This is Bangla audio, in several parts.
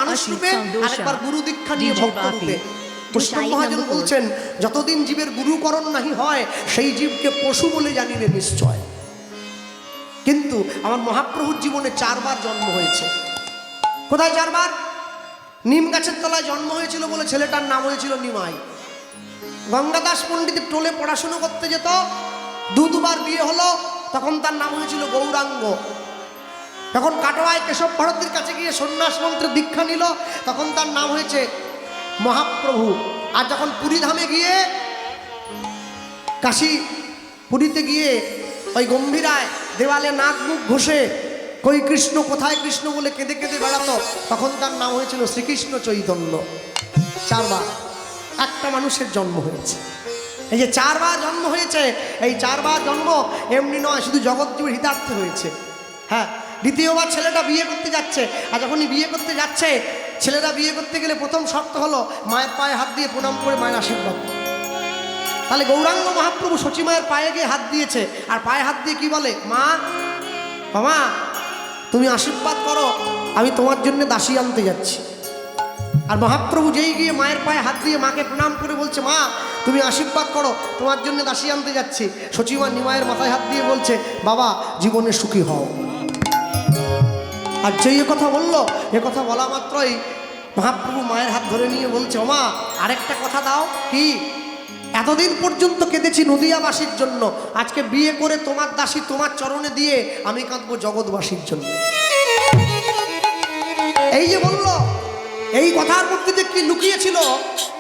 মানুষ রূপে, আরেকবার গুরু দীক্ষা নিয়ে ভক্ত রূপে। কৃষ্ণ মহাজন বলছেন, যতদিন জীবের গুরুকরণ নাহি হয় সেই জীবকে পশু বলে জানিবে নিশ্চয়। কিন্তু আমার মহাপ্রভুর জীবনে 4 বার জন্ম হয়েছে। কোথায় 4 বার? নিম গাছের তলায় জন্ম হয়েছিল বলে ছেলেটার নাম হয়েছিল নিমাই। গঙ্গাদাস পণ্ডিতের টোলে পড়াশুনো করতে যেত, দুবার বিয়ে হলো, তখন তার নাম হয়েছিল গৌরাঙ্গ। যখন কাটোয়ায় কেশব ভারতীর কাছে গিয়ে সন্ন্যাস মন্ত্রে দীক্ষা নিল, তখন তার নাম হয়েছে মহাপ্রভু। আর যখন পুরীধামে গিয়ে, কাশী পুরীতে গিয়ে ওই গম্ভীরায় দেওয়ালে নাক মুখ ঘষে কই কৃষ্ণ কোথায় কৃষ্ণ বলে কেঁদে কেঁদে বেড়াতো, তখন তার নাম হয়েছিল শ্রীকৃষ্ণ চৈতন্য। 4 বার একটা মানুষের জন্ম হয়েছে। এই যে 4 বার জন্ম হয়েছে, এই 4 বার জন্ম এমনি নয়, শুধু জগৎজীবের হিতার্থে হয়েছে। হ্যাঁ, দ্বিতীয়বার ছেলেটা বিয়ে করতে যাচ্ছে, আর যখনই বিয়ে করতে যাচ্ছে, ছেলেরা বিয়ে করতে গেলে প্রথম শর্ত হলো মায়ের পায়ে হাত দিয়ে প্রণাম করে মায়ের আশীর্বাদ। তাহলে গৌরাঙ্গ মহাপ্রভু সচী মায়ের পায়ে গিয়ে হাত দিয়েছে, আর পায়ে হাত দিয়ে কি বলে, মা বাবা তুমি আশীর্বাদ করো, আমি তোমার জন্য দাসী আনতে যাচ্ছি। আর মহাপ্রভু যেই গিয়ে মায়ের পায়ে হাত দিয়ে মাকে প্রণাম করে বলছে, মা তুমি আশীর্বাদ করো, তোমার জন্য দাসী আনতে যাচ্ছি, সচিমা নিমায়ের মাথায় হাত দিয়ে বলছে, বাবা জীবনে সুখী হও। আর যেই কথা বললো, এ কথা বলা মাত্রই মহাপ্রভু মায়ের হাত ধরে নিয়ে বলছে, ও মা আরেকটা কথা দাও। কি? এতদিন পর্যন্ত কেঁদেছি নদিয়াবাসীর জন্য, আজকে বিয়ে করে তোমার দাসী তোমার চরণে দিয়ে আমি কাঁদবো জগৎবাসীর জন্য। এই যে বললো, এই কথার মধ্যে যে কি লুকিয়েছিল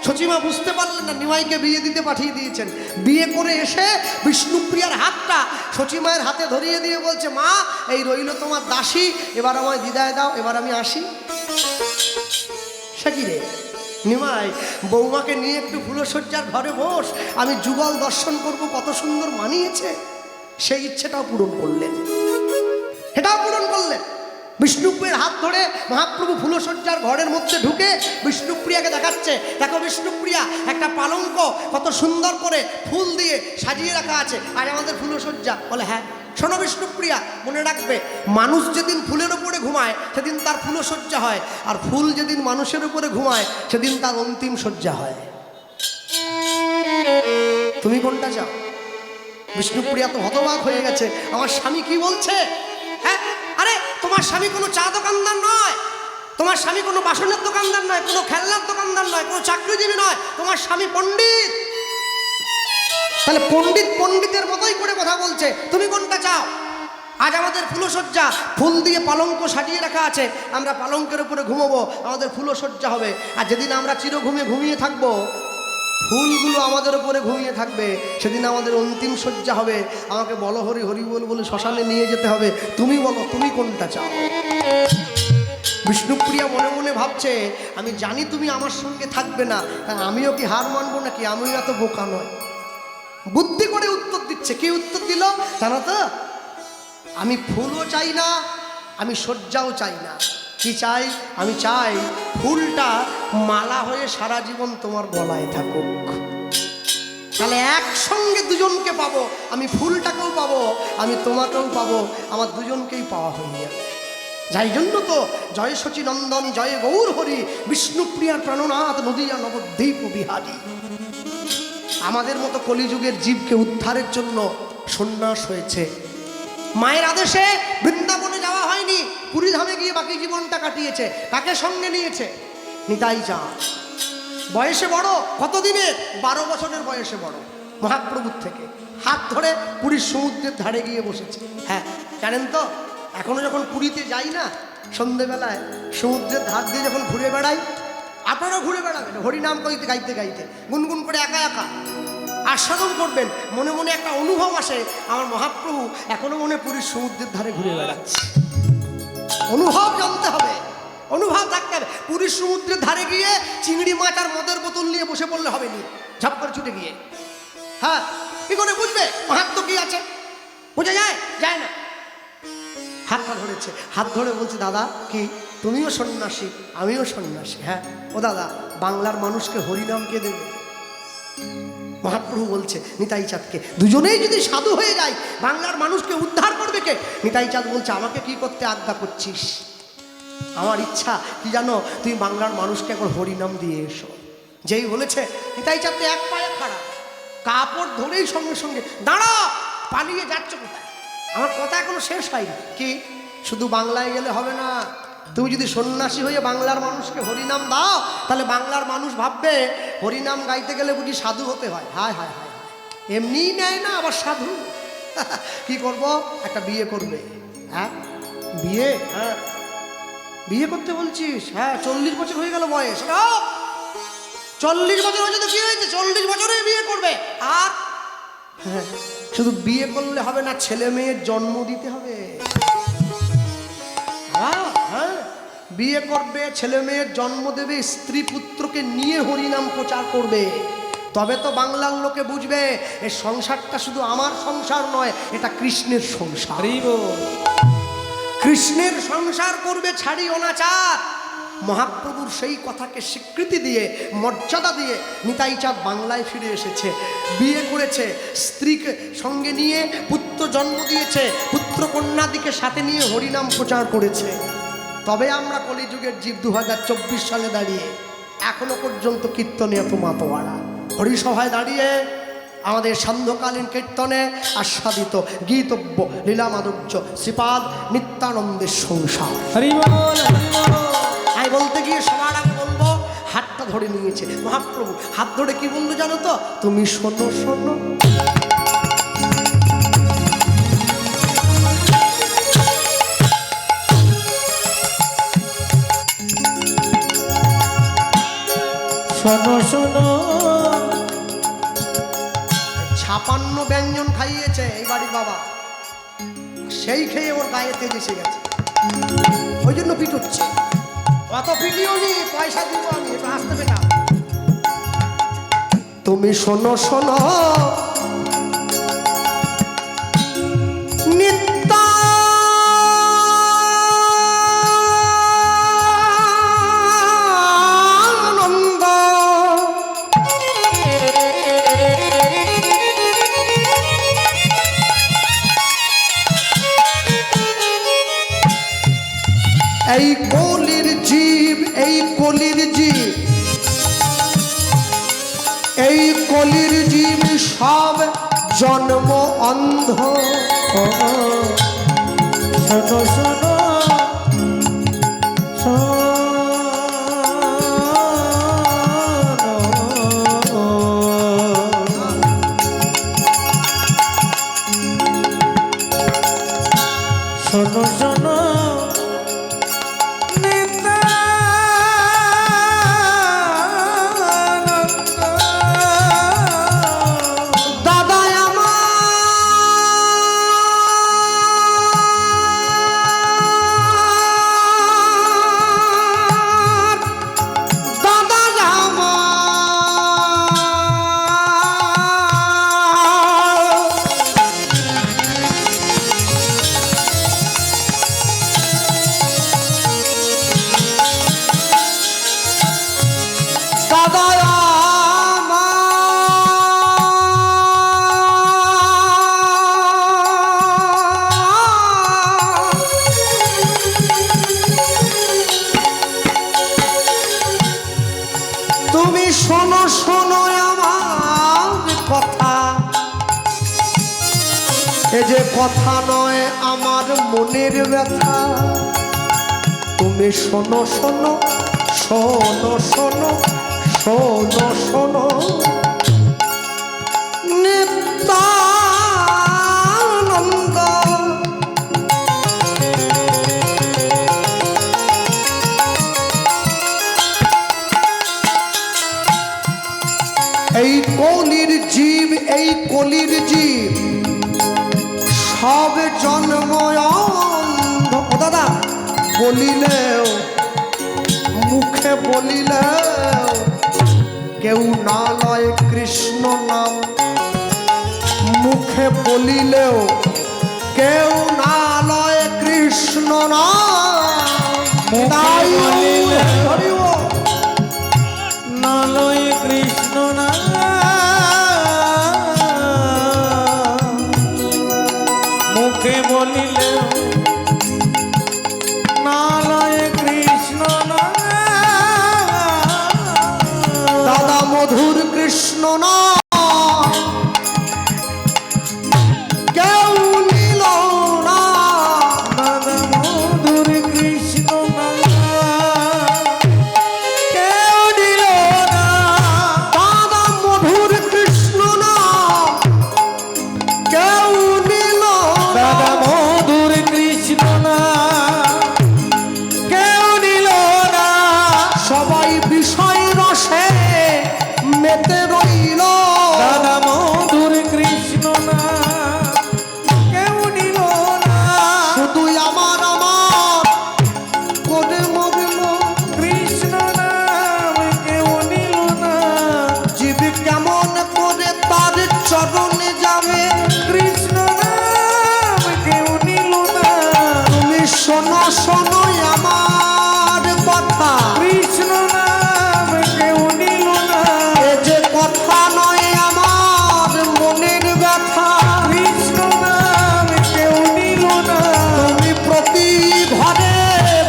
সচিমা বুঝতে পারলেন না। নিমাইকে বিয়ে দিতে পাঠিয়ে দিয়েছেন, বিয়ে করে এসে বিষ্ণুপ্রিয়ার হাতটা সচিমায়ের হাতে ধরিয়ে দিয়ে বলছে, মা এই রইল তোমার দাসী, এবার আমায় বিদায় দাও, এবার আমি আসি। সে কি রে নিমাই, বৌমাকে নিয়ে একটু ফুলশয্যার ঘরে বস, আমি যুগল দর্শন করব, কত সুন্দর মানিয়েছে। সেই ইচ্ছেটাও পূরণ করলেন, এটাও পূরণ করলেন। বিষ্ণুপ্রিয়ার হাত ধরে মহাপ্রভু ফুলশয্যার ঘরের মধ্যে ঢুকে বিষ্ণুপ্রিয়াকে দেখাচ্ছে, দেখো বিষ্ণুপ্রিয়া একটা পালঙ্ক কত সুন্দর করে ফুল দিয়ে সাজিয়ে রাখা আছে, আর আমাদের ফুলশয্যা। বলে হ্যাঁ। শোনো বিষ্ণুপ্রিয়া, মনে রাখবে, মানুষ যেদিন ফুলের উপরে ঘুমায় সেদিন তার ফুলশয্যা হয়, আর ফুল যেদিন মানুষের উপরে ঘুমায় সেদিন তার অন্তিম শয্যা হয়। তুমি কোনটা চাও? বিষ্ণুপ্রিয়া তো হতবাক হয়ে গেছে, আমার স্বামী কি বলছে? হ্যাঁ, আরে তোমার স্বামী কোনো চা দোকানদার নয়, তোমার স্বামী কোনো বাসনের দোকানদার নয়, কোনো খেলনার দোকানদার নয়, কোনো চাকরিজীবী নয়, তোমার স্বামী পণ্ডিত। তাহলে পণ্ডিত পণ্ডিতের মতোই করে কথা বলছে, তুমি কোনটা চাও? আজ আমাদের ফুলশয্যা, ফুল দিয়ে পালঙ্ক সাজিয়ে রাখা আছে, আমরা পালঙ্কের উপরে ঘুমোবো, আমাদের ফুলশয্যা হবে। আর যেদিন আমরা চিরঘুমে ঘুমিয়ে থাকবো, ফুলগুলো আমাদের উপরে ঘুমিয়ে থাকবে, সেদিন আমাদের অন্তিম শয্যা হবে। আমাকে বলো হরি হরি বল বলে শ্মশানে নিয়ে যেতে হবে। তুমি বলো তুমি কোনটা চাও? বিষ্ণুপ্রিয়া মনে মনে ভাবছে, আমি জানি তুমি আমার সঙ্গে থাকবে না, আমিও কি হার মানবো নাকি? আমিও এত বোকা নয়। বুদ্ধি করে উত্তর দিচ্ছে। কি উত্তর দিল জানো তো? আমি ফুলও চাই না, আমি শয্যাও চাই না। কি চাই? আমি চাই ফুলটা মালা হয়ে সারা জীবন তোমার গলায় থাকুক। তাহলে একসঙ্গে দুজনকে পাবো, আমি ফুলটাকেও পাবো, আমি তোমাকেও পাবো, আমার দুজনকেই পাওয়া হয়ে যাবে। যাই জন্য তো জয় শচী নন্দন জয় গৌর হরি, বিষ্ণুপ্রিয়ার প্রাণনাথ নদিয়া নবদ্বীপ বিহারী। আমাদের মতো কলিযুগের জীবকে উদ্ধারের জন্য সন্ন্যাস হয়েছে। মায়ের আদেশে বৃন্দাবনে যাওয়া হয়নি, পুরীধামে গিয়ে বাকি জীবনটা কাটিয়েছে। কাকে সঙ্গে নিয়েছে? নিতাই চাঁদ। বয়সে বড়, কতদিনে? 12 বছরের বয়সে বড়। মহাপ্রভুর থেকে হাত ধরে পুরীর সমুদ্রের ধারে গিয়ে বসেছে। হ্যাঁ জানেন তো, এখনো যখন পুরীতে যাই না, সন্ধেবেলায় সমুদ্রের ধার দিয়ে যখন ঘুরে বেড়াই, আপনারাও ঘুরে বেড়াবেন হরিনাম গাইতে গাইতে গাইতে, গুনগুন করে একা একা আস্বাদন করবেন। মনে মনে একটা অনুভব আসে, আমার মহাপ্রভু এখনো মনে পুরীর সমুদ্রের ধারে ঘুরে বেড়াচ্ছে। অনুভব জানতে হবে, অনুভব থাকতে হবে। পুরীর সমুদ্রের ধারে গিয়ে চিংড়ি মাছ আর মদের বোতল নিয়ে বসে পড়লে হবে না, ঝাপ করে ছুটে গিয়ে। হ্যাঁ, কি করে বুঝবে মাহাত্ম কি আছে? বোঝা যায়? যায় না। হাতটা ধরেছে, হাত ধরে বলছে, দাদা কি তুমিও সন্ন্যাসী, আমিও সন্ন্যাসী। হ্যাঁ। ও দাদা, বাংলার মানুষকে হরিনাম কে দেবে? মহাপ্রভু বলছে নিতাই চাঁদকে। দুজনেই যদি সাধু হয়ে যায়, বাংলার মানুষকে উদ্ধার করবে কে? নিতাই চাঁদ বলছে, আমাকে কি করতে আজ্ঞা করছিস? আমার ইচ্ছা কি জানো, তুমি বাংলার মানুষকে একবার হরিনাম দিয়ে এসো। যেই বলেছে নিতাই চাঁদ এক পায়ে খাড়া, কাপড় ধরেই সঙ্গে সঙ্গে দাঁড়া, পালিয়ে যাচ্ছ কোথায়? আমার কথা এখনো শেষ হয়নি। কি শুধু বাংলায় গেলে হবে না, তুমি যদি সন্ন্যাসী হয়ে বাংলার মানুষকে হরিনাম দাও, তাহলে বাংলার মানুষ ভাববে হরিনাম গাইতে গেলে বুঝি সাধু হতে হয়। হায় হায় হায় হায়, এমনিই নেয় না আবার সাধু। কি করব? একটা বিয়ে করবে। হ্যাঁ বিয়ে, হ্যাঁ বিয়ে করতে বলছিস? হ্যাঁ 40 বছর হয়ে গেল বয়স। 40 বছর হয়েছে তো কি হয়েছে, 40 বছরে বিয়ে করবে। আর হ্যাঁ শুধু বিয়ে করলে হবে না, ছেলে মেয়ের জন্ম দিতে হবে। হ্যাঁ বিয়ে করবে, ছেলে মেয়ের জন্ম দেবে, স্ত্রী পুত্রকে নিয়ে হরিনাম প্রচার করবে। তবে তো বাংলার লোকে বুঝবে এই সংসারটা শুধু আমার সংসার নয়, এটা কৃষ্ণের সংসার। কৃষ্ণের সংসার করবে, ছাড়ি অনাচার। মহাপ্রভুর সেই কথাকে স্বীকৃতি দিয়ে, মর্যাদা দিয়ে নিতাই চাঁদ বাংলায় ফিরে এসেছে, বিয়ে করেছে, স্ত্রীকে সঙ্গে নিয়ে পুত্র জন্ম দিয়েছে, পুত্র কন্যাদিকে সাথে নিয়ে হরিনাম প্রচার করেছে। তবে আমরা কলিযুগের জীব 2024 সালে দাঁড়িয়ে এখনো পর্যন্ত কীর্তনে এত মাতোয়ারা, হরিসভায় দাঁড়িয়ে আমাদের সান্ধ্যকালীন কীর্তনে আস্বাদিত গীতব্য লীলা মাধুর্য শ্রীপাদ নিত্যানন্দের সংসার। আমি বলতে গিয়ে সবার আগে বলবো, হাতটা ধরে নিয়েছে মহাপ্রভু, হাত ধরে কি বললো জানো তো? তুমি শোনো শোনো, শোনো শোনো। 56 ব্যঞ্জন খাইয়েছে এই বাড়ির বাবা, সেই খেয়ে ওর গায়ে তেজ এসে গেছে, ওই জন্য পিট হচ্ছে। অত পিটিও নি, পয়সা দিব আমি, একটু আসতে বেটা। তুমি শোনো শোনো, নিত্যানন্দ এই কলির জীব, এই কলির জীব, এই কলির জীব সব জন্ম অন্ধ। শোনো শোনো শোনো শোনো। তুমি শোনো শোনো আমার কথা, এ যে কথা নয় আমার মনের ব্যথা। তুমি শোনো শোনো শোনো শোনো শোনো শোনো, নিত্যানন্দ এই কলির জীব, এই কলির জীব সব জন্ম অন্ধ। ও দাদা, বলিলেও মুখে বলিলেও কেউ না লয় কৃষ্ণ নাম, মুখে বলিলেও কেউ না লয় কৃষ্ণ নাম। তাই হরিব না লয় কৃষ্ণ না, মুখে বলিলেও না লয় কৃষ্ণ। মধুর কৃষ্ণ নয় কেউ নিল না। দাদা মধুর কৃষ্ণ না কেউ নিল না। দাদা মধুর কৃষ্ণ নয় কেউ নিল না। দাদা মধুর কৃষ্ণ না কেউ নিল না। সবাই বিষয় রসে মেতে রইল। দাদা মধুর কৃষ্ণ না কেউ নিল না। শুধু আমার আমার করে মগ্ন কৃষ্ণ নাম কেউ নিল না। জীব কেমন করে তার চরণে যাবে। কৃষ্ণ নাম কেউ নিল না। তুমি শোনো শোনো আমার কথা, কৃষ্ণ নাম কেউ নিল না। এ যে কথা নয় আমার মনের ব্যথা। কৃষ্ণ নাম কেউ নিল না। তুমি প্রতি ঘরে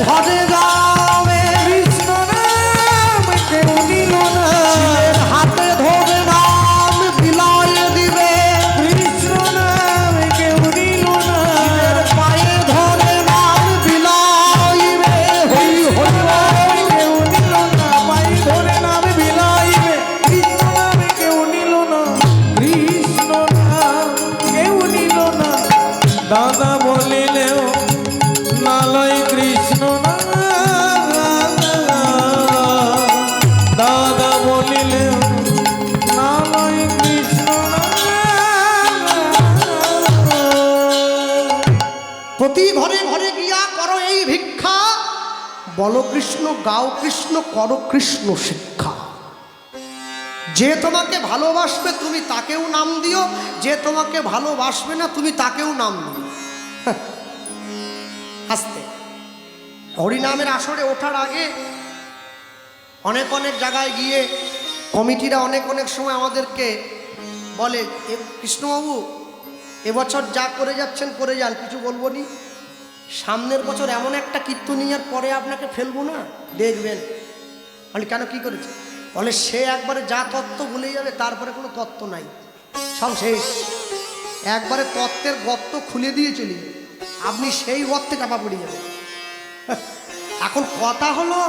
ঘরে যাবে। কৃষ্ণ নাম কেউ নিল না। ছেলের হাতে ধরে নাম বিলায় দিবে। কৃষ্ণ নাম কেউ নিল না। ছেলের পায়ে ধরে নাম বিলাইবে। হই হই হই। কেউ নিল না। পায়ে ধরে নাম বিলাইবে। কৃষ্ণ নাম কেউ নিল না। কৃষ্ণ নাম কেউ নিল না। দাদা বলিলেও নালয় কৃষ্ণ না। দাদা বলিলেও নালয় কৃষ্ণ না। প্রতি ঘরে ঘরে গিয়া করো এই ভিক্ষা। বলো কৃষ্ণ, গাও কৃষ্ণ, করো কৃষ্ণ শিক্ষা। যে তোমাকে ভালোবাসবে তুমি তাকেও নাম দিও, যে তোমাকে ভালোবাসবে না তুমি তাকেও নাম দিও। আস্তে হরিনামের আসরে ওঠার আগে অনেক অনেক জায়গায় গিয়ে কমিটিরা অনেক অনেক সময় আমাদেরকে বলে, কৃষ্ণবাবু এবছর যা করে যাচ্ছেন করে যান, কিছু বলবো নি, সামনের বছর এমন একটা কীর্তনিয়ার পরে আপনাকে ফেলবো না, দেখবেন। বলি কেন, কি করেছে? বলে সে একবারে যা তত্ত্ব ভুলে যাবে, তারপরে কোনো তত্ত্ব নাই, সব শেষ। একবারে তত্ত্বের গর্ত খুলে দিয়ে চলি, আপনি সেই গর্তে চাপা পড়ে যাবেন। এখন কথা হলো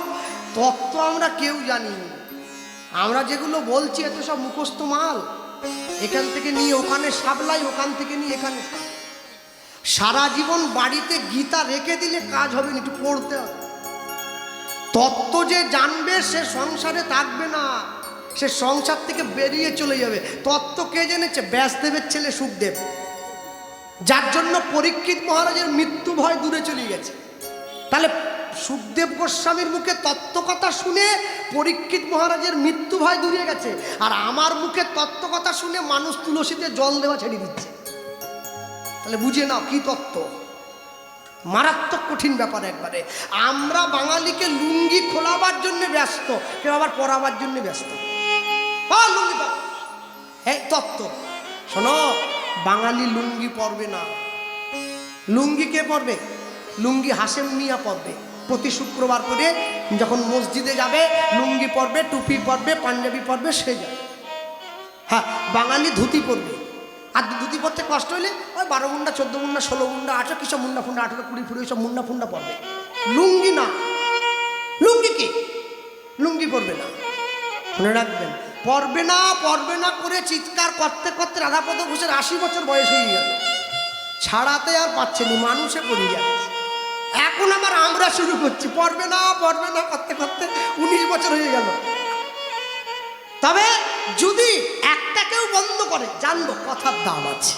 তত্ত্ব আমরা কেউ জানি না। আমরা যেগুলো বলছি এত সব মুখস্থ মাল, এখান থেকে নিয়ে ওখানে সাবলাই, ওখান থেকে নিয়ে এখানে সাবলাই। সারা জীবন বাড়িতে গীতা রেখে দিলে কাজ হবে না, একটু পড়তে হবে। তত্ত্ব যে জানবে সে সংসারে থাকবে না, সে সংসার থেকে বেরিয়ে চলে যাবে। তত্ত্ব কে জেনেছে? ব্যাসদেবের ছেলে সুখদেব, যার জন্য পরীক্ষিত মহারাজের মৃত্যু ভয় দূরে চলে গেছে। তাহলে সুখদেব গোস্বামীর মুখে তত্ত্ব কথা শুনে পরীক্ষিত মহারাজের মৃত্যু ভয় দূরে গেছে, আর আমার মুখে তত্ত্ব কথা শুনে মানুষ তুলসীতে জল দেওয়া ছেড়ে দিচ্ছে। তাহলে বুঝে নাও কি তত্ত্ব, মারাত্মক কঠিন ব্যাপার একবারে। আমরা বাঙালিকে লুঙ্গি খোলাবার জন্য ব্যস্ত, কেউ আবার পরাবার জন্য ব্যস্ত। লুঙ্গি পর, এই তত্ত্ব শোনো, বাঙালি লুঙ্গি পরবে না। লুঙ্গি কে পরবে? লুঙ্গি হাসেম মিয়া পরবে। প্রতি শুক্রবার করে যখন মসজিদে যাবে লুঙ্গি পরবে, টুপি পরবে, পাঞ্জাবি পরবে, সে যাবে। হ্যাঁ, বাঙালি ধুতি পরবে। আর ধুতি পরতে কষ্ট হলে ওই 12 মুন্ডা, 14 মুন্ডা, 16 মুন্ডা, 18 কিসব মুন্ডা ফুন্ডা, 18, 20, 20 সব মুন্ডা ফুন্ডা পরবে। লুঙ্গি না। লুঙ্গি কি? লুঙ্গি পরবে না, মনে রাখবেন। পরবে না পরবে না করে চিৎকার করতে করতে রাধাপদ ঘোষের 80 বছর বয়স হয়ে গেল, ছাড়াতে আর পাচ্ছেনি, মানুষে পড়ে যাচ্ছে। এখন আমরা শুরু করছি পরবে না করতে করতে 19 বছর হয়ে গেল। তবে যদি একটা কেউ বন্ধ করে, জানবো কথার দাম আছে,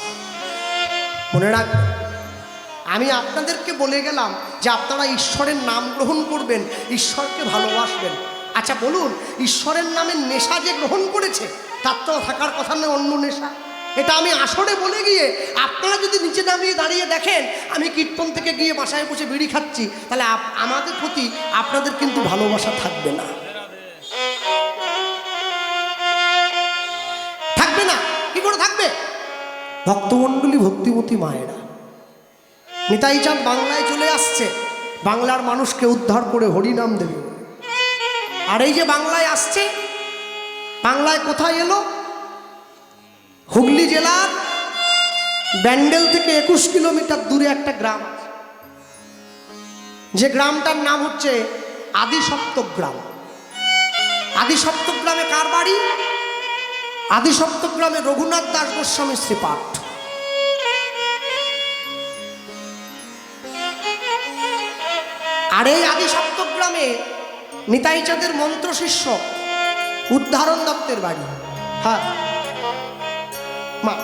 মনে রাখবেন। আমি আপনাদেরকে বলে গেলাম যে আপনারা ঈশ্বরের নাম গ্রহণ করবেন, ঈশ্বরকে ভালোবাসবেন। আচ্ছা বলুন, ঈশ্বরের নামে নেশা যে গ্রহণ করেছে তার তো থাকার কথা নয় অন্য নেশা। এটা আমি আসরে বলে গিয়ে আপনারা যদি নিচে নামিয়ে দাঁড়িয়ে দেখেন আমি কীর্তন থেকে গিয়ে বাসায় বসে বিড়ি খাচ্ছি, তাহলে আমাদের প্রতি আপনাদের কিন্তু ভালোবাসা থাকবে না, থাকবে না। কি করে থাকবে? ভক্তমণ্ডলী, ভক্তিমতী মায়েরা, নিতাই চাঁদ বাংলায় চলে আসছে বাংলার মানুষকে উদ্ধার করে হরিনাম দেবে। আর এই যে বাংলায় আসছে বাংলায় কোথায় এলো? হুগলি জেলার ব্যান্ডেল থেকে 21 কিলোমিটার দূরে একটা গ্রাম আছে, যে গ্রামটার নাম হচ্ছে আদিসপ্তগ্রাম। আদিসপ্তগ্রামে কার বাড়ি? আদিসপ্তগ্রামে রঘুনাথ দাস গোস্বামী শ্রীপাঠ। আর এই আদিসপ্তগ্রামে নিতাই চাঁদের মন্ত্র শিষ্য উদ্ধারণ দত্তের বাড়ি। হ্যাঁ মা,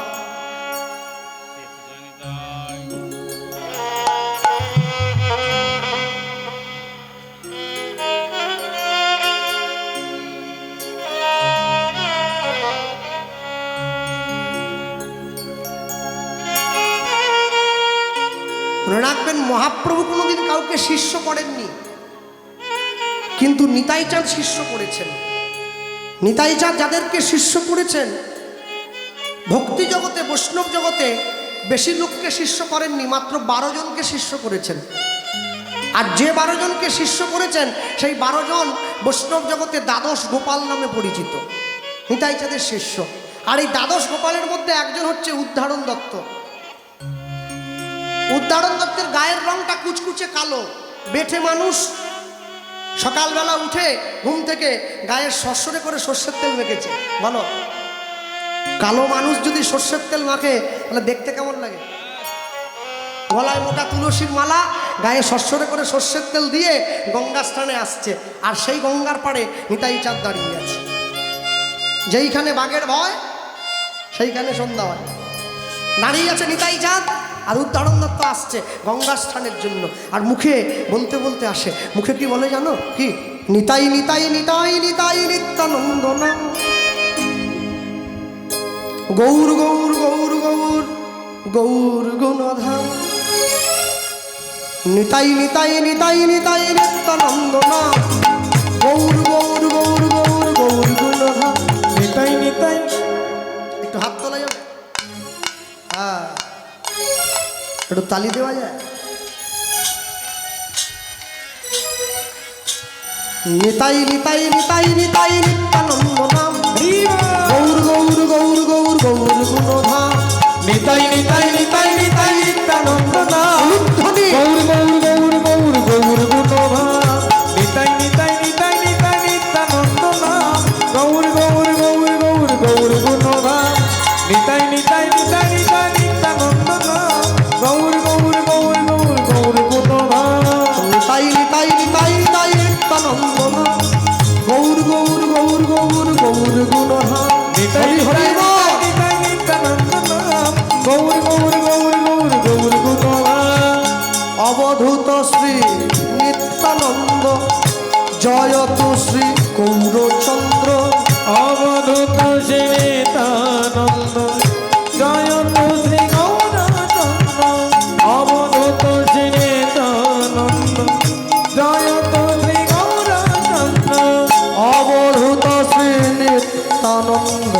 মনে রাখবেন, মহাপ্রভু কোনোদিন কাউকে শিষ্য করেননি, কিন্তু নিতাই চাঁদ শিষ্য করেছেন। নিতাই চাঁদ যাদেরকে শিষ্য করেছেন, ভক্তি জগতে বৈষ্ণব জগতে বেশি লোককে শিষ্য করেননি, মাত্র 12 জনকে শিষ্য করেছেন। আর যে 12 জনকে শিষ্য করেছেন, সেই 12 জন বৈষ্ণব জগতে দ্বাদশ গোপাল নামে পরিচিত, নিতাই চাঁদের শিষ্য। আর এই দ্বাদশ গোপালের মধ্যে একজন হচ্ছে উদ্ধারণ দত্ত। উদ্ধারণ দত্তের গায়ের রংটা কুচকুচে কালো, বেঠে মানুষ। সকালবেলা উঠে ঘুম থেকে গায়ে সরষরে করে সর্ষের তেল মেখেছে। বলো, কালো মানুষ যদি সর্ষের তেল মাখে তাহলে দেখতে কেমন লাগে? গলায় মোটা তুলসীর মালা, গায়ে সরষরে করে সর্ষের তেল দিয়ে গঙ্গা স্নানে আসছে। আর সেই গঙ্গার পাড়ে নিতাই চাঁদ দাঁড়িয়ে আছে। যেইখানে বাঘের ভয় সেইখানে সন্ধ্যা হয়। দাঁড়িয়ে আছে নিতাই চাঁদ, আর উদ্ধারণ দত্ত আসছে গঙ্গা স্নানের জন্য। আর মুখে বলতে বলতে আসে, মুখে কি বলে জানো? কি? নিতাই নিতাই নিতাই নিতাই নিত্যানন্দ নাম, গৌর গৌর গৌর গৌর গৌর গুণধাম, নিতাই নিতাই নিতাই নিতাই নিত্যানন্দ নাম, গৌর গৌর গৌর গৌর গৌর গুণধাম, নিতাই নিতাই। একটু হাত তোলা যাবে? হ্যাঁ, একটু তালি দেওয়া যায়? নিতাই নিতাই নিতাই নিতাই নিত্যানন্দ নাম, গৌর গৌর গৌর গৌর গৌর গুণধাম, নিতাই নিতাই নিতাই নিতাই নিত্যানন্দ নাম, গৌর গৌর গৌর গৌর গৌর গুণধাম, নিতাই নিতাই নিতাই নিতাই নিত্যানন্দ নাম, গৌর গৌর গৌর গৌর গৌর গুণধাম, নিতাই নিতাই নিতাই নিতাই নিত্যানন্দ নাম, গৌর গৌর গৌর গৌর গৌর গুণধাম, নিতাই নিতাই নিতাই নিতাই নিত্যানন্দ নাম, গৌর গৌর গৌর গৌর গৌর গুণধাম, নিতাই হরি নিতাই বল। নিতাই নিত্যানন্দ নাম, গৌর গৌর গৌর গৌর গৌর গুণধাম, অবধূত শ্রী নিত্যানন্দ, জয়তু শ্রী গৌরচন্দ্র, অবধূত শ্রী নিত্যানন্দ, জয়ত শ্রী গৌরচন্দ্র, অবধূত শ্রী নিত্যানন্দ, জয়ত শ্রী গৌরচন্দ্র, অবধূত শ্রী নিত্যানন্দ,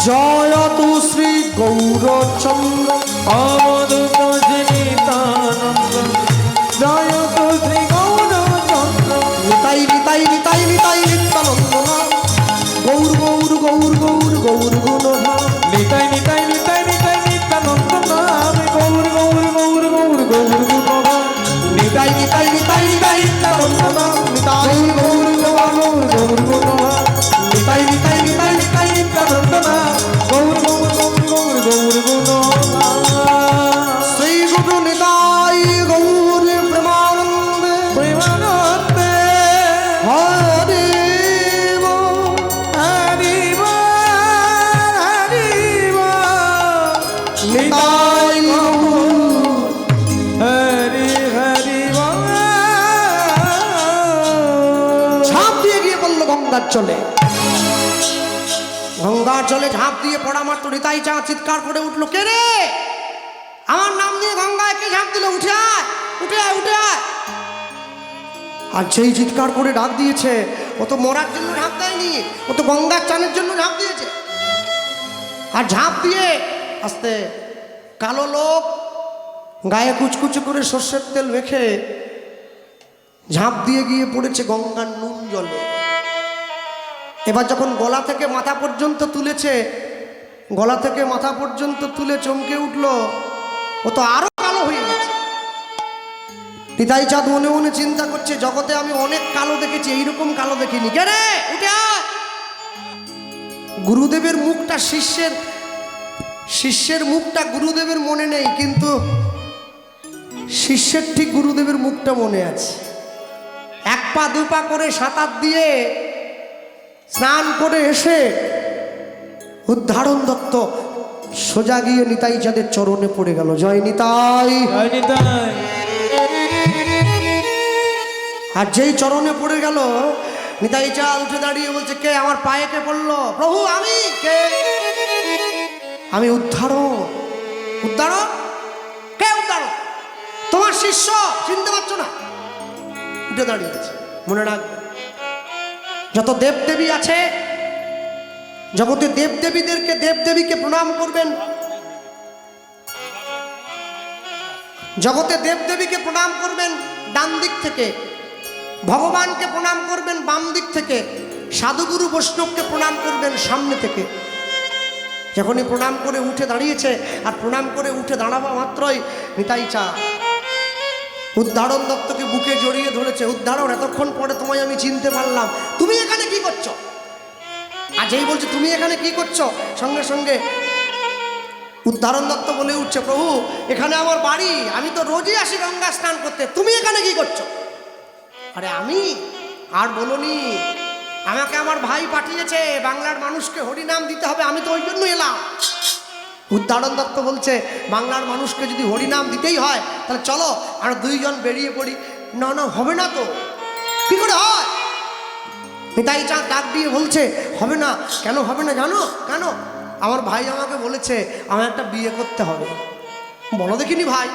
জয়তু শ্রী গৌরচন্দ্র, অবধূত শ্রী নিত্যানন্দ, জয়ত শ্রী গৌরচন্দ্র, নিতাই নিতাই নিতাই নিতাই নিত্যানন্দ নাম, গৌর গৌর গৌর গৌর গৌর গুণধাম, নিতাই নিতাই নিতাই নিতাই নিত্যানন্দ নাম, গৌর গৌর গৌর গৌর গৌর গুণধাম, নিতাই নিতাই নিতাই নিতাই নিত্যানন্দ নাম, নিতাই গৌর গৌর গৌর গৌর গুণধাম, নিতাই নিতাই নিতাই নিতাই নিত্যানন্দ নাম, গৌর গৌর গৌর গৌর গৌর গুণধাম, শ্রী গুরু নিতাই গৌর প্রেমানন্দে প্রেমানন্দে হরে বল। হরি বল, হরি বল, নিতাই গৌর হরি হরি বল। ঝাঁপ দিয়ে গিয়ে পড়লো গঙ্গার জলে। গঙ্গার জলে ঝাঁপ দিয়ে পড়া মাত্র নিতাই চাঁদ চিৎকার করে উঠলো, কে রে? আমার নাম নিয়ে গঙ্গায় কে ঝাঁপ দিল? উঠে আয়, উঠে আয়, উঠে আয়। আর যেই চিৎকার করে ডাক দিয়েছে, ও তো মরার জন্য ঝাঁপ দেয়নি, ও তো গঙ্গার চানের জন্য ঝাঁপ দিয়েছে। আর ঝাঁপ দিয়ে আস্তে কালো লোক গায়ে কুচকুচে করে সর্ষের তেল মেখে ঝাঁপ দিয়ে গিয়ে পড়েছে গঙ্গার নুন জলে। এবার যখন গলা থেকে মাথা পর্যন্ত তুলেছে, গলা থেকে মাথা পর্যন্ত তুলে চমকে উঠল, ও তো আরো কালো হয়ে গেছে। নিতাই চাঁদ মনে মনে চিন্তা করছে, জগতে আমি অনেক কালো দেখেছি, এইরকম কালো দেখিনি। কে রে, উঠে আয়। গুরুদেবের মুখটা শিষ্যের মুখটা গুরুদেবের মনে নেই, কিন্তু শিষ্যের ঠিক গুরুদেবের মুখটা মনে আছে। এক পা দু পা করে সাঁতার দিয়ে স্নান করে এসে উদ্ধারণ দত্ত সোজা গিয়ে নিতাই চাঁদের চরণে পড়ে গেল। জয় নিতাই। জয় নিতাই। আর যেই চরণে পড়ে গেল, নিতাই চাঁদ উঠে দাঁড়িয়ে বলছে, কে আমার পায়ে কে পড়লো? প্রভু আমি। কে? আমি উদ্ধারণ। উদ্ধারণ? কে উদ্ধারণ? তোমার শিষ্য, চিনতে পারছো না? উঠে দাঁড়িয়ে আছে। মনে রাখবে, যত দেবদেবী আছে জগতে, দেবদেবীদেরকে দেবদেবীকে প্রণাম করবেন। জগতে দেবদেবীকে প্রণাম করবেন ডান দিক থেকে, ভগবানকে প্রণাম করবেন বাম দিক থেকে, সাধুগুরু বৈষ্ণবকে প্রণাম করবেন সামনে থেকে। যখনই প্রণাম করে উঠে দাঁড়িয়েছে, আর প্রণাম করে উঠে দাঁড়াবা মাত্রই নিতাই চাঁদ উদ্ধারণ দত্তকে বুকে জড়িয়ে ধরেছে। উদ্ধারণ, এতক্ষণ পরে তোমায় আমি চিনতে পারলাম, তুমি এখানে কি করছো? আর যেই বলছে তুমি এখানে কি করছো, সঙ্গে সঙ্গে উদ্ধারণ দত্ত বলে উঠছে, প্রভু এখানে আমার বাড়ি, আমি তো রোজই আসি গঙ্গা স্নান করতে, তুমি এখানে কি করছো? আরে আমি আর বলনি, আমাকে আমার ভাই পাঠিয়েছে, বাংলার মানুষকে হরিনাম দিতে হবে, আমি তো ওই জন্য এলাম। উদ্ধারণ দত্ত বলছে, বাংলার মানুষকে যদি হরিনাম দিতেই হয় তাহলে চলো আমরা দুইজন বেরিয়ে পড়ি। না না, হবে না তো। কি করে হয়? নিতাই চাঁদ ডাক দিয়ে বলছে, হবে না। কেন হবে না জানো? কেন? আমার ভাই আমাকে বলেছে আমার একটা বিয়ে করতে হবে। বলো দেখিনি ভাই,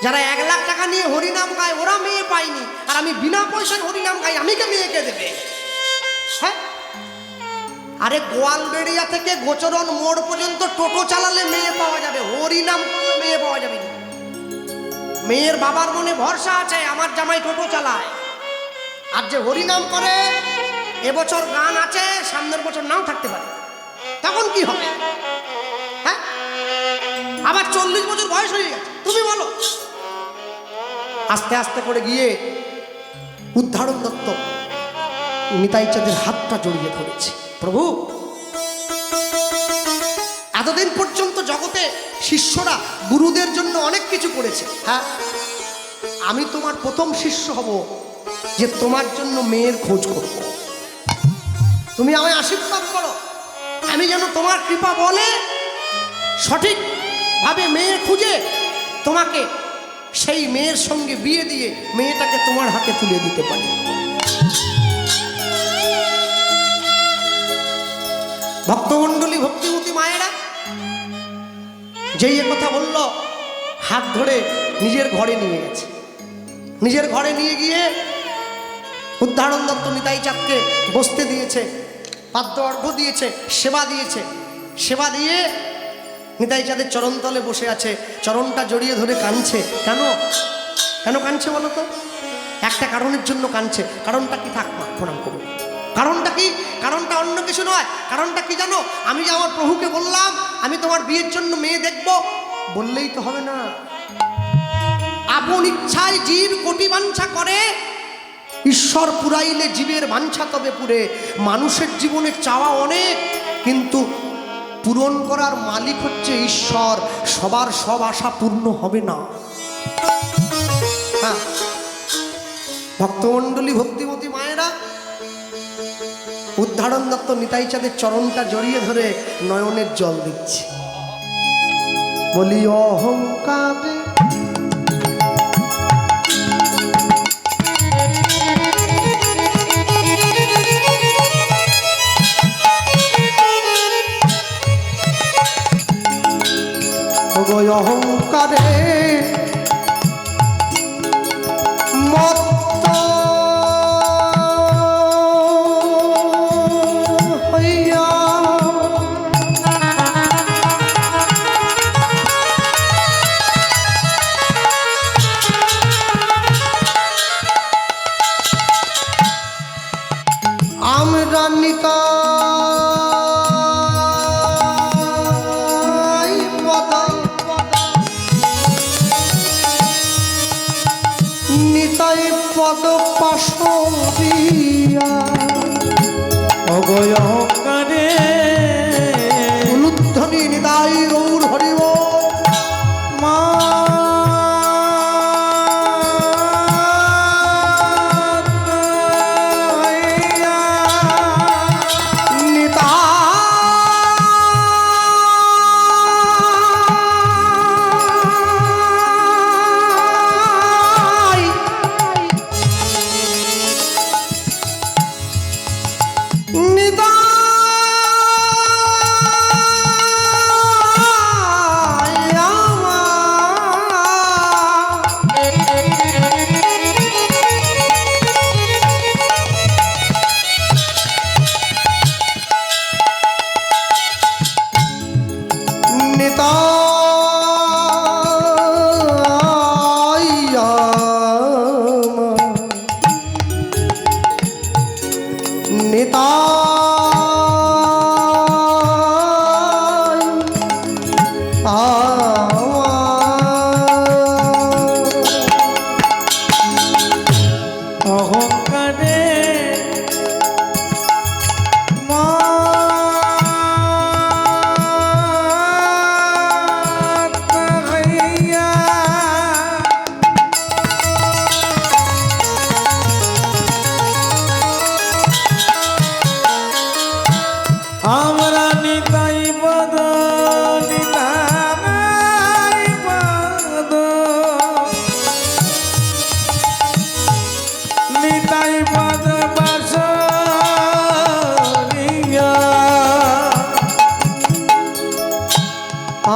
যারা 1 লাখ টাকা নিয়ে হরিনাম গায় ওরা মেয়ে পায়নি, আর আমি বিনা পয়সায় হরিনাম গাই, আমি কে মেয়েকে দেবে? হ্যাঁ, আরে গোয়ালবেড়িয়া থেকে গোচরণ মোড় পর্যন্ত টোটো চালালে মেয়ে পাওয়া যাবে, হরিনাম করলে মেয়ে পাওয়া যাবে না। মেয়ের বাবার মনে ভরসা আছে, আমার জামাই টোটো চালায়। আর যে হরিনাম করে, এবছর গান আছে, সামনের বছর নাও থাকতে পারে, তখন কি হবে? হ্যাঁ, আবার 40 বছর বয়স হয়ে গেছে, তুমি বলো। আস্তে আস্তে করে গিয়ে উদ্ধারণ দত্ত নিতাই চাঁদের হাতটা জড়িয়ে ধরেছে। প্রভু, এতদিন পর্যন্ত জগতে শিষ্যরা গুরুদের জন্য অনেক কিছু করেছে। হ্যাঁ, আমি তোমার প্রথম শিষ্য হব যে তোমার জন্য মেয়ের খোঁজ করব। তুমি আমায় আশীর্বাদ করো, আমি যেন তোমার কৃপা বলে সঠিকভাবে মেয়ে খুঁজে তোমাকে সেই মেয়ের সঙ্গে বিয়ে দিয়ে মেয়েটাকে তোমার হাতে তুলে দিতে পারি। ভক্তমণ্ডলী, ভক্তিমতী মায়েরা যেই কথা বলল, হাত ধরে নিজের ঘরে নিয়ে গেছে। নিজের ঘরে নিয়ে গিয়ে উদ্ধারণ দত্ত নিতাই চাঁদকে বসতে দিয়েছে, পাদ্য অর্ঘ্য দিয়েছে, সেবা দিয়েছে। সেবা দিয়ে নিতাই চাঁদের চরণতলে বসে আছে, চরণটা জড়িয়ে ধরে কাঁদছে। কেন কেন কাঁদছে বলো তো? একটা কারণের জন্য কাঁদছে। কারণটা কি? থাক মা, প্রণাম করুন। কারণটা কি? কারণটা অন্য কিছু নয়। কারণটা কি জানো? আমি যে আমার প্রভুকে বললাম আমি তোমার বিয়ের জন্য মেয়ে দেখব, বললেই তো হবে না। আপন ইচ্ছায় জীব কোটি বাঞ্ছা করে, ঈশ্বর পুরাইলে জীবের বাঞ্ছা তবে পুরে। মানুষের জীবনে চাওয়া অনেক, কিন্তু পূরণ করার মালিক হচ্ছে ঈশ্বর। সবার সব আশা পূর্ণ হবে না। হ্যাঁ, ভক্তমণ্ডলী, ভক্তিমতী মায়েরা, উদ্ধারণ দত্ত নিতাই চাঁদের চরণটা জড়িয়ে ধরে নয়নের জল দিচ্ছে। বলি অহংকারে অহংকারে মত্ত হইয়া আমরা নিতাই পদ নিতাই পদ পাশবিয়া অগয় অহংকারে উলুধ্বনি নিতাই গৌর হরিব মা অহংকারে মা আমরা নিতাই পদ নিতাই পদ নিতাই পদ বাসরিয়া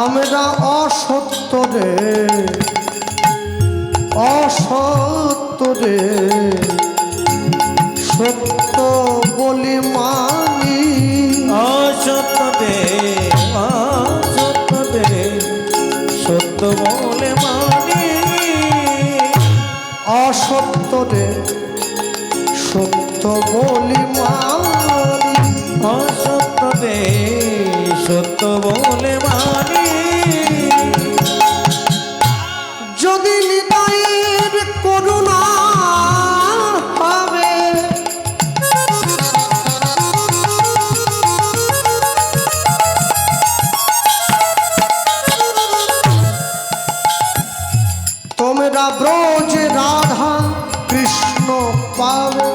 আমরা অসত্য রে অসত্য রে সত্য বলি মানি অসত্য দে সত্য বলে মানি অসত্য রে সত্য বলি মানি অসত্য দে সত্য বলে মানি যদি নিতাইয়ের করুণা হবে তোমরা ব্রজ রাধা কৃষ্ণ পাবে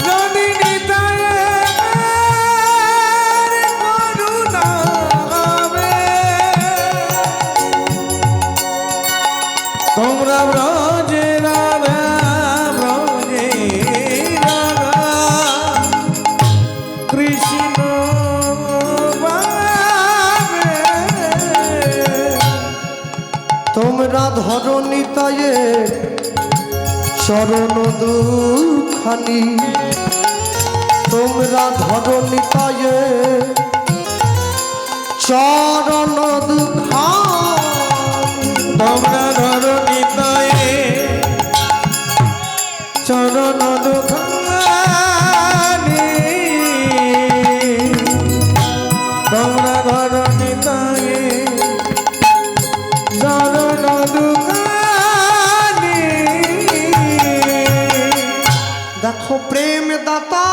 যদি নিতাইয়ের করুণা হবে তোমরা ব্রজে রাধা ব্রজে রাধা কৃষ্ণ পাবে তোমরা ধরো নিতাইয়ের চরণ দুখানি তোমরা ধরো নিতাইয়ের চরণ দুখানি তোমরা ধরো নিতায়ে চরণ দুখানি তোমরা ধরো নিতায়ে চরণ দুখানি দেখো প্রেম দাতা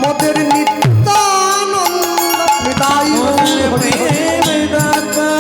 মোদের নিত্যানন্দ নিতাই গৌর হরি। প্রেম দাতা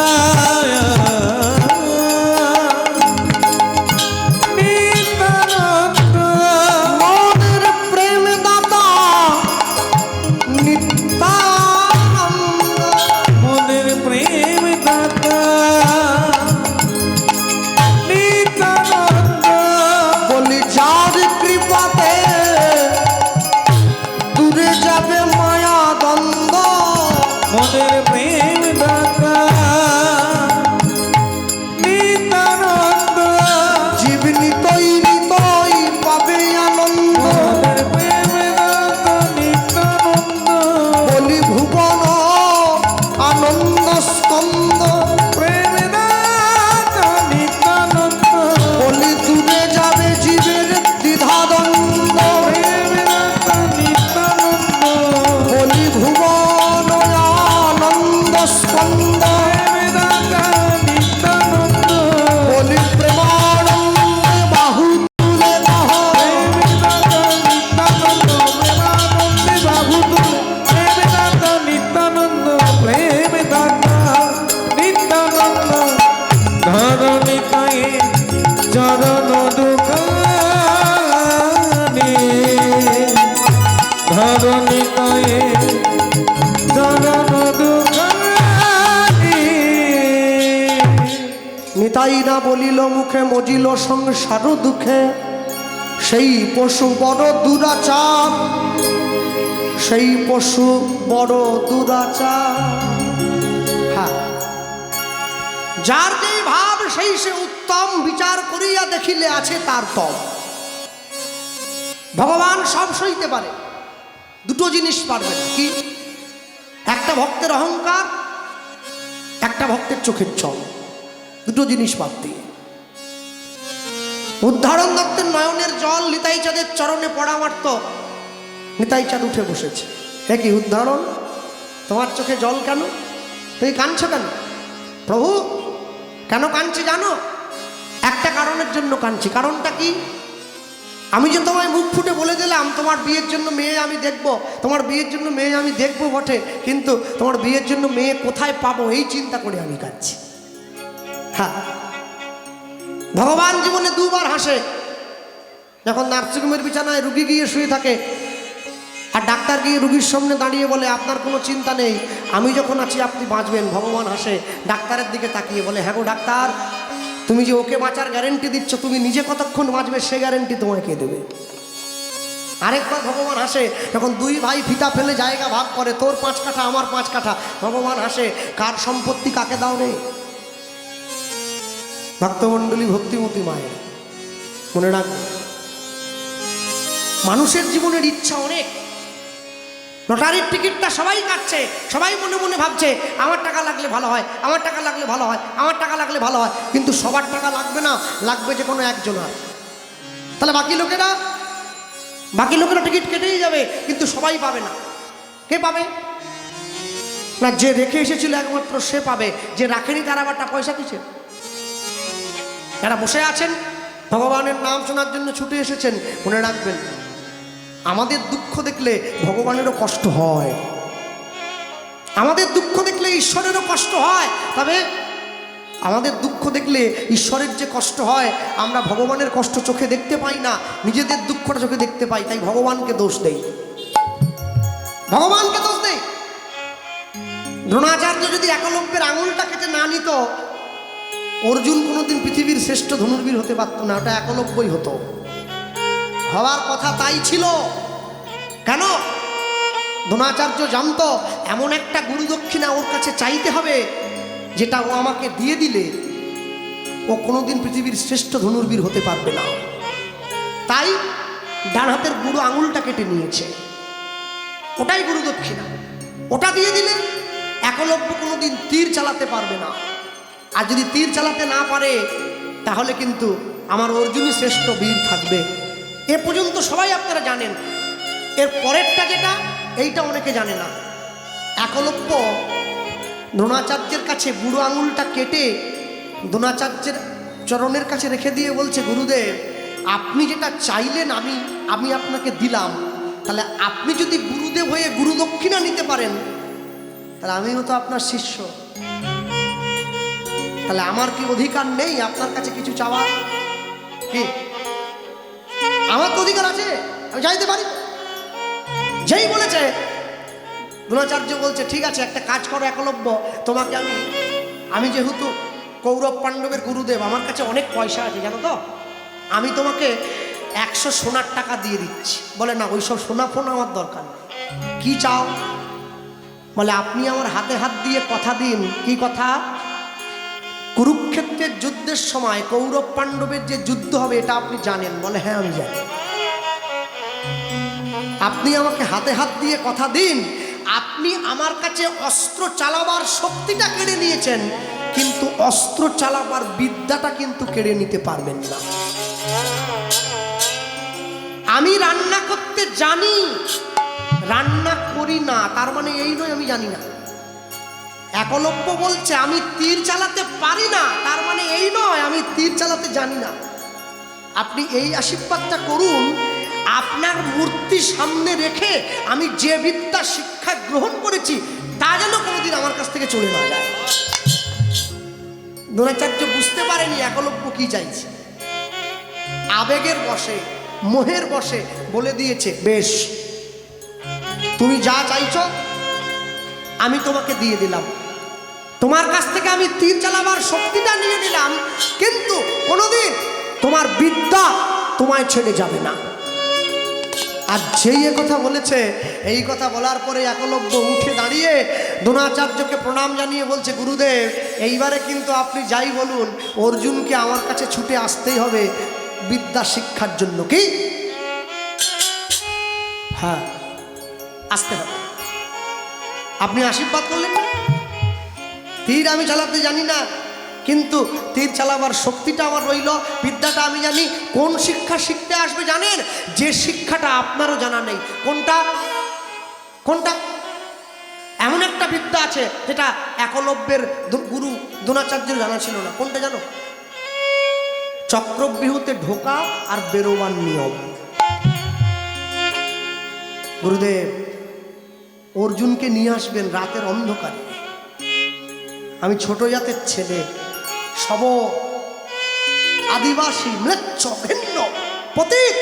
নিতাই না বলিল মুখে মজিল সংসার দুঃখে, সেই পশু বড় দুরাচার, সেই পশু বড় দুরাচার। হ্যাঁ, যার যেই ভাব সেই সে উত্তম, বিচার করিয়া দেখিলে আছে তার তম। ভগবান সব সইতে পারে, দুটো জিনিস পারবে না। কি? একটা ভক্তের অহংকার, একটা ভক্তের চোখের জল, দুটো জিনিস বাদ দিয়ে। উদাহরণ দত্তের নয়নের জল নিতাই চাঁদের চরণে পড়া মারত, নিতাই চাঁদ উঠে বসেছে। হ্যাঁ, কি উদাহরণ? তোমার চোখে জল কেন? তুমি কাঁদছো কেন? প্রভু কেন কাঁদছি জানো? একটা কারণের জন্য কাঁদছি। কারণটা কি? আমি যে তোমায় মুখ ফুটে বলে দিলাম তোমার বিয়ের জন্য মেয়ে আমি দেখব, তোমার বিয়ের জন্য মেয়ে আমি দেখবো বটে, কিন্তু তোমার বিয়ের জন্য মেয়ে কোথায় পাবো এই চিন্তা করে আমি কাঁদছি। হ্যাঁ, ভগবান জীবনে দুবার হাসে। যখন নার্সিংহোমের বিছানায় রুগী গিয়ে শুয়ে থাকে আর ডাক্তার গিয়ে রুগীর সামনে দাঁড়িয়ে বলে আপনার কোনো চিন্তা নেই, আমি যখন আছি আপনি বাঁচবেন, ভগবান হাসে, ডাক্তারের দিকে তাকিয়ে বলে হ্যাঁ গো ডাক্তার, তুমি যে ওকে বাঁচার গ্যারেন্টি দিচ্ছ, তুমি নিজে কতক্ষণ বাঁচবে সে গ্যারেন্টি তোমায় কে দেবে? আরেকবার ভগবান হাসে, যখন দুই ভাই ফিতা ফেলে জায়গা ভাগ করে, তোর 5 কাঠা আমার 5 কাঠা, ভগবান হাসে, কার সম্পত্তি কাকে দাও রে? ভক্তমণ্ডলী, ভক্তিমতী মায়ের মনে রাখবে, মানুষের জীবনের ইচ্ছা অনেক। লটারির টিকিটটা সবাই কাটছে, সবাই মনে মনে ভাবছে আমার টাকা লাগলে ভালো হয়, আমার টাকা লাগলে ভালো হয়, আমার টাকা লাগলে ভালো হয়, কিন্তু সবার টাকা লাগবে না, লাগবে যে কোনো একজনের। তাহলে বাকি লোকেরা টিকিট কেটেই যাবে, কিন্তু সবাই পাবে না। কে পাবে? না, যে রেখে এসেছিল একমাত্র সে পাবে, যে রাখেনি তার আবার পয়সা কিসে? যারা বসে আছেন ভগবানের নাম শোনার জন্য ছুটে এসেছেন, মনে রাখবেন আমাদের দুঃখ দেখলে ভগবানেরও কষ্ট হয়, আমাদের দুঃখ দেখলে ঈশ্বরেরও কষ্ট হয়। তবে আমাদের দুঃখ দেখলে ঈশ্বরের যে কষ্ট হয়, আমরা ভগবানের কষ্ট চোখে দেখতে পাই না, নিজেদের দুঃখটা চোখে দেখতে পাই, তাই ভগবানকে দোষ দেই, ভগবানকে দোষ দেই। দ্রোণাচার্য যদি একলব্যের আঙুলটা কেটে না নিত, অর্জুন কোনোদিন পৃথিবীর শ্রেষ্ঠ ধনুর্বীর হতে পারত না, ওটা একলব্যই হতো। হওয়ার কথা তাই ছিল। কেন? দ্রোণাচার্য জানতো এমন একটা গুরুদক্ষিণা ওর কাছে চাইতে হবে, যেটা ও আমাকে দিয়ে দিলে ও কোনোদিন পৃথিবীর শ্রেষ্ঠ ধনুর্বীর হতে পারবে না। তাই ডান হাতের বুড়ো আঙুলটা কেটে নিয়েছে, ওটাই গুরুদক্ষিণা। ওটা দিয়ে দিলে একলব্য কোনোদিন তীর চালাতে পারবে না। আর যদি তীর চালাতে না পারে, তাহলে কিন্তু আমার অর্জুনই শ্রেষ্ঠ বীর থাকবে। এ পর্যন্ত সবাই আপনারা জানেন। এর পরেরটা যেটা, এইটা অনেকে জানে না। একলব্য দ্রোণাচার্যের কাছে বুড়ো আঙুলটা কেটে দ্রোণাচার্যের চরণের কাছে রেখে দিয়ে বলছে, গুরুদেব আপনি যেটা চাইলেন আমি আপনাকে দিলাম, তাহলে আপনি যদি গুরুদেব হয়ে গুরুদক্ষিণা নিতে পারেন, তাহলে আমিও তো আপনার শিষ্য, তাহলে আমার কি অধিকার নেই আপনার কাছে কিছু চাওয়ার? কি আমার তো অধিকার আছে, আমি চাইতে পারি। যেই বলেছে, দ্রোণাচার্য বলছে ঠিক আছে, একটা কাজ করো একলব্য, তোমাকে আমি যেহেতু কৌরব পাণ্ডবের গুরুদেব, আমার কাছে অনেক পয়সা আছে জানো তো, আমি তোমাকে 100 সোনার টাকা দিয়ে দিচ্ছি। বলে না, ওইসব সোনা ফোনা আমার দরকার নেই। কি চাও? বলে আপনি আমার হাতে হাত দিয়ে কথা দিন। কি কথা? কুরুক্ষেত্রের যুদ্ধের সময় কৌরব পাণ্ডবের যে যুদ্ধ হবে এটা আপনি জানেন? বলে হ্যাঁ আমি জানি। আপনি আমাকে হাতে হাত দিয়ে কথা দিন, আপনি আমার কাছে অস্ত্র চালাবার শক্তিটা কেড়ে নিয়েছেন, কিন্তু অস্ত্র চালাবার বিদ্যাটা কিন্তু কেড়ে নিতে পারবেন না। আমি রান্না করতে জানি, রান্না করি না, তার মানে এই নয় আমি জানি না। একলব্য বলছে আমি তীর চালাতে পারি না, তার মানে এই নয় আমি তীর চালাতে জানি না। আপনি এই আশীর্বাদটা করুন, আপনার মূর্তি সামনে রেখে আমি যে বিদ্যা শিক্ষা গ্রহণ করেছি তা যেন কোনোদিন আমার কাছ থেকে চলে না যায়। দ্রোণাচার্য বুঝতে পারেনি একলব্য কি চাইছে, আবেগের বশে, মোহের বশে বলে দিয়েছে, বেশ তুমি যা চাইছো আমি তোমাকে দিয়ে দিলাম, তোমার কাছ থেকে আমি তীর চালাবার শক্তিটা নিয়ে নিলাম, কিন্তু কোনোদিন তোমার বিদ্যা তোমায় ছেড়ে যাবে না। আর যেই এ কথা বলেছে, এই কথা বলার পরে একলব্য উঠে দাঁড়িয়ে দ্রোণাচার্যকে প্রণাম জানিয়ে বলছে, গুরুদেব এইবারে কিন্তু আপনি যাই বলুন, অর্জুনকে আমার কাছে ছুটে আসতেই হবে বিদ্যা শিক্ষার জন্য। কি? হ্যাঁ, আসতে হবে। আপনি আশীর্বাদ করলেন না? তীর আমি চালাতে জানি না, কিন্তু তীর চালাবার শক্তিটা আমার রইল, বিদ্যাটা আমি জানি। কোন শিক্ষা শিখতে আসবে জানেন? যে শিক্ষাটা আপনারও জানা নেই। কোনটা? কোনটা? এমন একটা বিদ্যা আছে যেটা একলব্যের গুরু দ্রোণাচার্যের জানা ছিল না। কোনটা জানো? চক্রব্যূহতে ঢোকা আর বেরোবার নিয়ম। গুরুদেব অর্জুনকে নিয়ে আসবেন রাতের অন্ধকারে। আমি ছোট জাতের ছেলে, সব আদিবাসী, ম্লেচ্ছ, ভিন্ন, পতিত।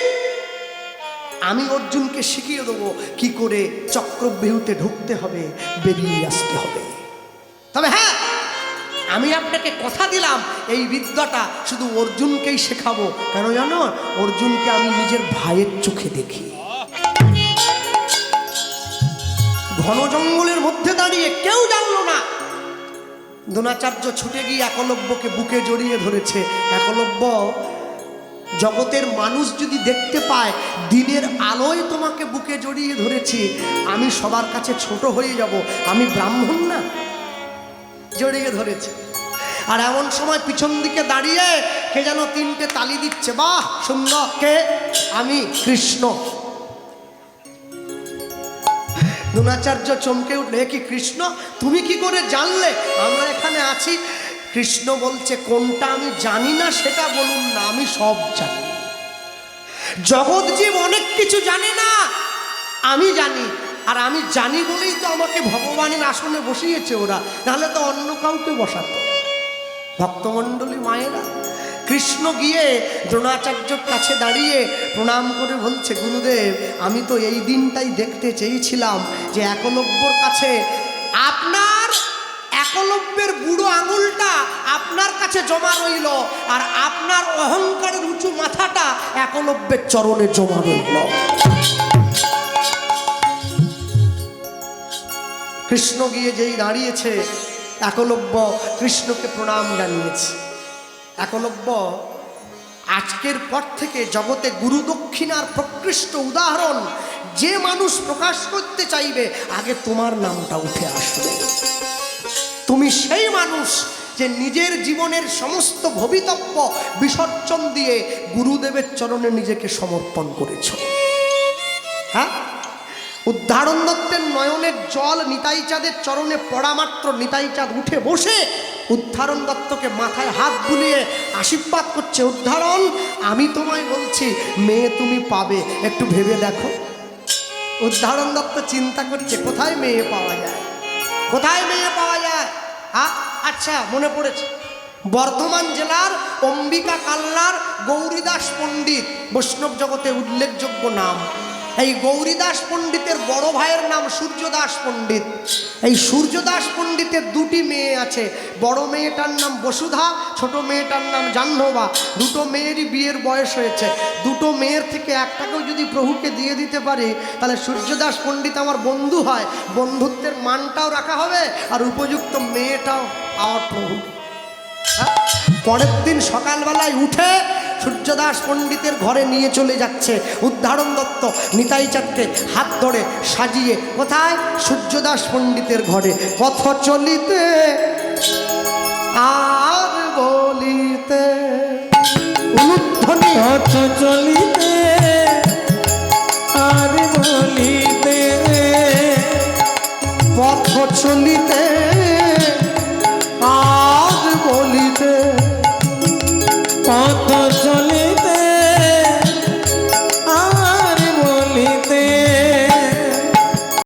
আমি অর্জুনকে শিখিয়ে দেবো কি করে চক্রব্যূহতে ঢুকতে হবে, বেরিয়ে আসতে হবে। তবে হ্যাঁ, আমি আপনাকে কথা দিলাম এই বিদ্যাটা শুধু অর্জুনকেই শেখাবো। কেন জানো? অর্জুনকে আমি নিজের ভাইয়ের চোখে দেখি। ঘন জঙ্গলের মধ্যে দাঁড়িয়ে কেউ জানলো না, দ্রোণাচার্য ছুটে গিয়ে একলব্যকে বুকে জড়িয়ে ধরেছে। একলব্য, জগতের মানুষ যদি দেখতে পায় দিনের আলোয় তোমাকে বুকে জড়িয়ে ধরেছি, আমি সবার কাছে ছোট হয়ে যাব। আমি ব্রাহ্মণ না? জড়িয়ে ধরেছে। আর এমন সময় পিছন দিকে দাঁড়িয়ে কে যেন তিনটে তালি দিচ্ছে। বাহ সুন্দর! কে? আমি কৃষ্ণ। দ্রোণাচার্য চমকে উঠলে, কি কৃষ্ণ? তুমি কি করে জানলে আমরা এখানে আছি? কৃষ্ণ বলছে, কোনটা আমি জানি না সেটা বলুন না, আমি সব জানি। জগৎজীব অনেক কিছু জানে না, আমি জানি। আর আমি জানি বলেই তো আমাকে ভগবানের আসনে বসিয়েছে ওরা, নাহলে তো অন্য কাউকে বসাতো। ভক্তমণ্ডলী মায়েরা, কৃষ্ণ গিয়ে দ্রোণাচার্যর কাছে দাঁড়িয়ে প্রণাম করে বলছে, গুরুদেব আমি তো এই দিনটাই দেখতে চেয়েছিলাম যে একলব্যর কাছে আপনার, একলব্যের বুড়ো আঙুলটা আপনার কাছে জমা রইল, আর আপনার অহংকারের উঁচু মাথাটা একলব্যের চরণে জমা রইল। কৃষ্ণ গিয়ে যেই দাঁড়িয়েছে, একলব্য কৃষ্ণকে প্রণাম জানিয়েছে। একলব্য, আজকের পর থেকে জগতে গুরু দক্ষিণার প্রকৃষ্ট উদাহরণ যে মানুষ প্রকাশ করতে চাইবে, আগে তোমার নামটা উঠে আসবে। তুমি সেই মানুষ যে নিজের জীবনের সমস্ত ভবিতব্য বিসর্জন দিয়ে গুরুদেবের চরণে নিজেকে সমর্পণ করেছ। হ্যাঁ, উদ্ধারণ দত্তের নয়নের জল নিতাই চাঁদের চরণে পড়া মাত্র নিতাই চাঁদ উঠে বসে উদ্ধারণ দত্তকে মাথায় হাত বুলিয়ে আশীর্বাদ করছে। উদ্ধারণ, আমি তোমায় বলছি মেয়ে তুমি পাবে, একটু ভেবে দেখো। উদ্ধারণ দত্ত চিন্তা করছে কোথায় মেয়ে পাওয়া যায়, কোথায় মেয়ে পাওয়া যায়। আচ্ছা মনে পড়েছে, বর্ধমান জেলার অম্বিকা কাল্লার গৌরীদাস পণ্ডিত, বৈষ্ণব জগতে উল্লেখযোগ্য নাম। এই গৌরীদাস পণ্ডিতের বড় ভাইয়ের নাম সূর্যদাস পণ্ডিত। এই সূর্যদাস পণ্ডিতের দুটি মেয়ে আছে। বড় মেয়েটার নাম বসুধা, ছোট মেয়েটার নাম জাহ্নবা। দুটো মেয়েরই বিয়ের বয়স হয়েছে। দুটো মেয়ের থেকে একটাকেও যদি প্রভুকে দিয়ে দিতে পারি, তাহলে সূর্যদাস পণ্ডিত আমার বন্ধু হয়, বন্ধুত্বের মানটাও রাখা হবে, আর উপযুক্ত মেয়েটাও আমার প্রভু। পরের দিন সকালবেলায় উঠে সূর্যদাস পণ্ডিতের ঘরে নিয়ে চলে যাচ্ছে উদ্ধারণ দত্ত নিতাই চাঁদকে হাত ধরে সাজিয়ে। কোথায়? সূর্যদাস পণ্ডিতের ঘরে। পথ চলিতে আর বলিতে উলুধ্বনি, পথ চলিতে আর বলিতে, পথ চলিতে